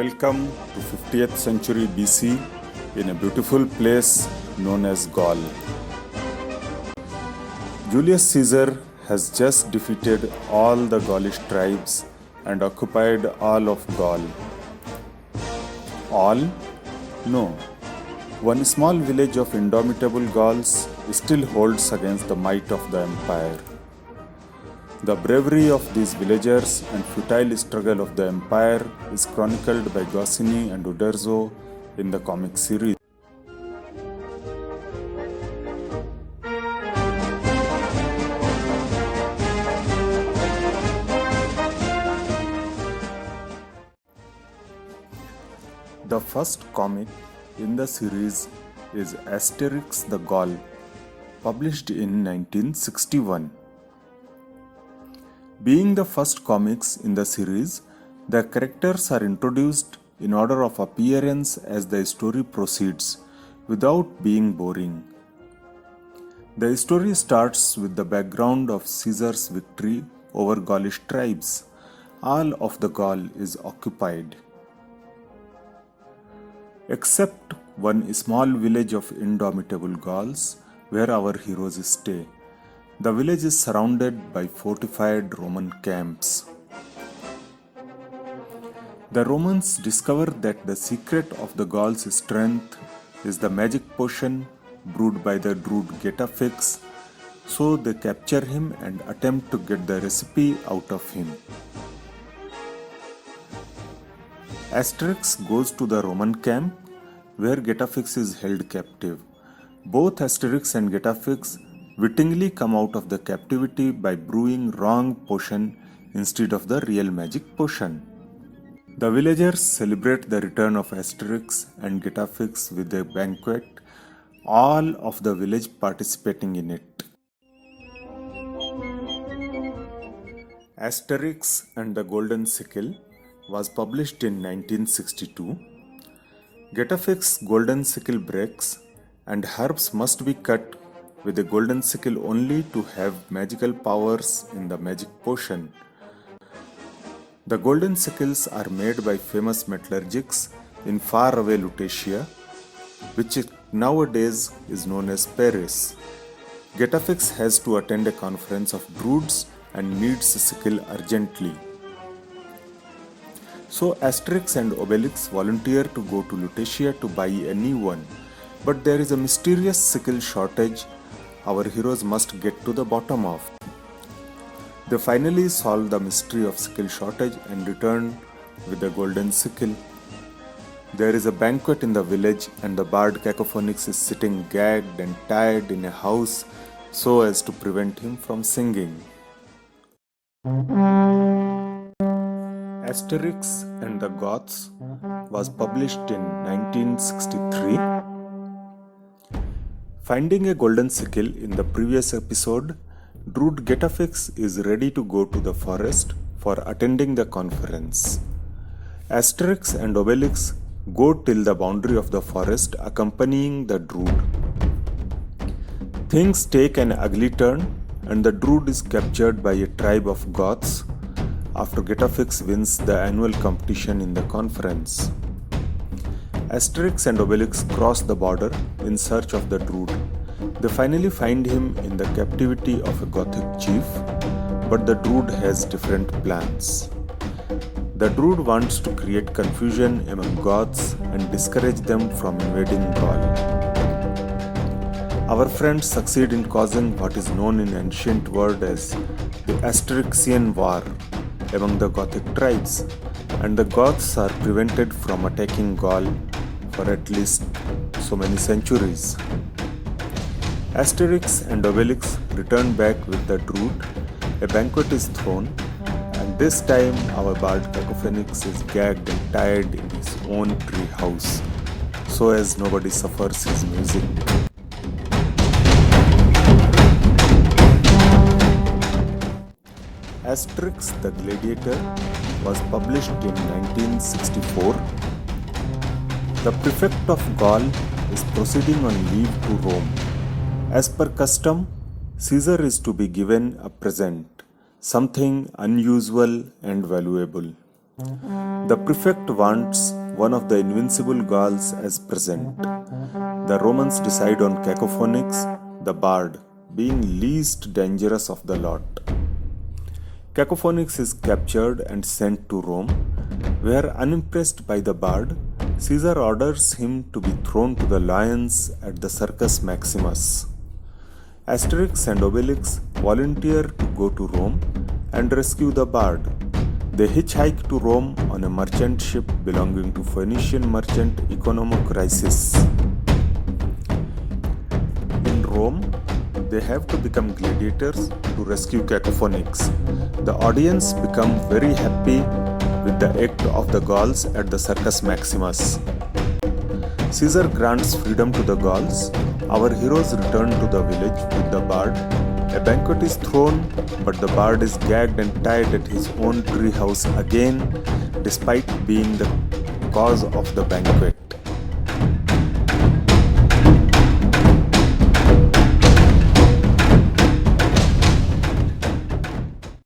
Welcome to 50th century BC in a beautiful place known as Gaul. Julius Caesar has just defeated all the Gaulish tribes and occupied all of Gaul. All? No. One small village of indomitable Gauls still holds against the might of the empire. The bravery of these villagers and futile struggle of the empire is chronicled by Gosciny and Uderzo in the comic series. The first comic in the series is Asterix the Gaul, published in 1961. Being the first comics in the series, the characters are introduced in order of appearance as the story proceeds, without being boring. The story starts with the background of Caesar's victory over Gaulish tribes. All of the Gaul is occupied, except one small village of indomitable Gauls where our heroes stay. The village is surrounded by fortified Roman camps. The Romans discover that the secret of the Gauls' strength is the magic potion brewed by the druid Getafix, so they capture him and attempt to get the recipe out of him. Asterix goes to the Roman camp where Getafix is held captive. Both Asterix and Getafix wittingly come out of the captivity by brewing wrong potion instead of the real magic potion. The villagers celebrate the return of Asterix and Getafix with a banquet, all of the village participating in it. Asterix and the Golden Sickle was published in 1962. Getafix's golden sickle breaks and herbs must be cut with a golden sickle only to have magical powers in the magic potion. The golden sickles are made by famous metallurgics in faraway Lutetia, which nowadays is known as Paris. Getafix has to attend a conference of druids and needs a sickle urgently. So Asterix and Obelix volunteer to go to Lutetia to buy a new one, but there is a mysterious sickle shortage our heroes must get to the bottom of. They finally solve the mystery of sickle shortage and return with the golden sickle. There is a banquet in the village and the bard Cacophonix is sitting gagged and tied in a house so as to prevent him from singing. Asterix and the Goths was published in 1963. Finding a golden sickle in the previous episode, druid Getafix is ready to go to the forest for attending the conference. Asterix and Obelix go till the boundary of the forest accompanying the druid. Things take an ugly turn and the druid is captured by a tribe of Goths after Getafix wins the annual competition in the conference. Asterix and Obelix cross the border in search of the druid. They finally find him in the captivity of a Gothic chief, but the druid has different plans. The druid wants to create confusion among Goths and discourage them from invading Gaul. Our friends succeed in causing what is known in ancient world as the Asterixian War among the Gothic tribes, and the Goths are prevented from attacking Gaul for at least so many centuries. Asterix and Obelix return back with the druid. A banquet is thrown, and this time our bard Cacophonix is gagged and tied in his own tree house, so as nobody suffers his music. Asterix the Gladiator was published in 1964. The prefect of Gaul is proceeding on leave to Rome. As per custom, Caesar is to be given a present, something unusual and valuable. The prefect wants one of the invincible Gauls as present. The Romans decide on Cacophonix, the bard, being least dangerous of the lot. Cacophonix is captured and sent to Rome, where, unimpressed by the bard, Caesar orders him to be thrown to the lions at the Circus Maximus. Asterix and Obelix volunteer to go to Rome and rescue the bard. They hitchhike to Rome on a merchant ship belonging to Phoenician merchant Economocrates. In Rome, they have to become gladiators to rescue Cacophonix. The audience become very happy with the act of the Gauls at the Circus Maximus. Caesar grants freedom to the Gauls. Our heroes return to the village with the bard. A banquet is thrown, but the bard is gagged and tied at his own tree house again, despite being the cause of the banquet.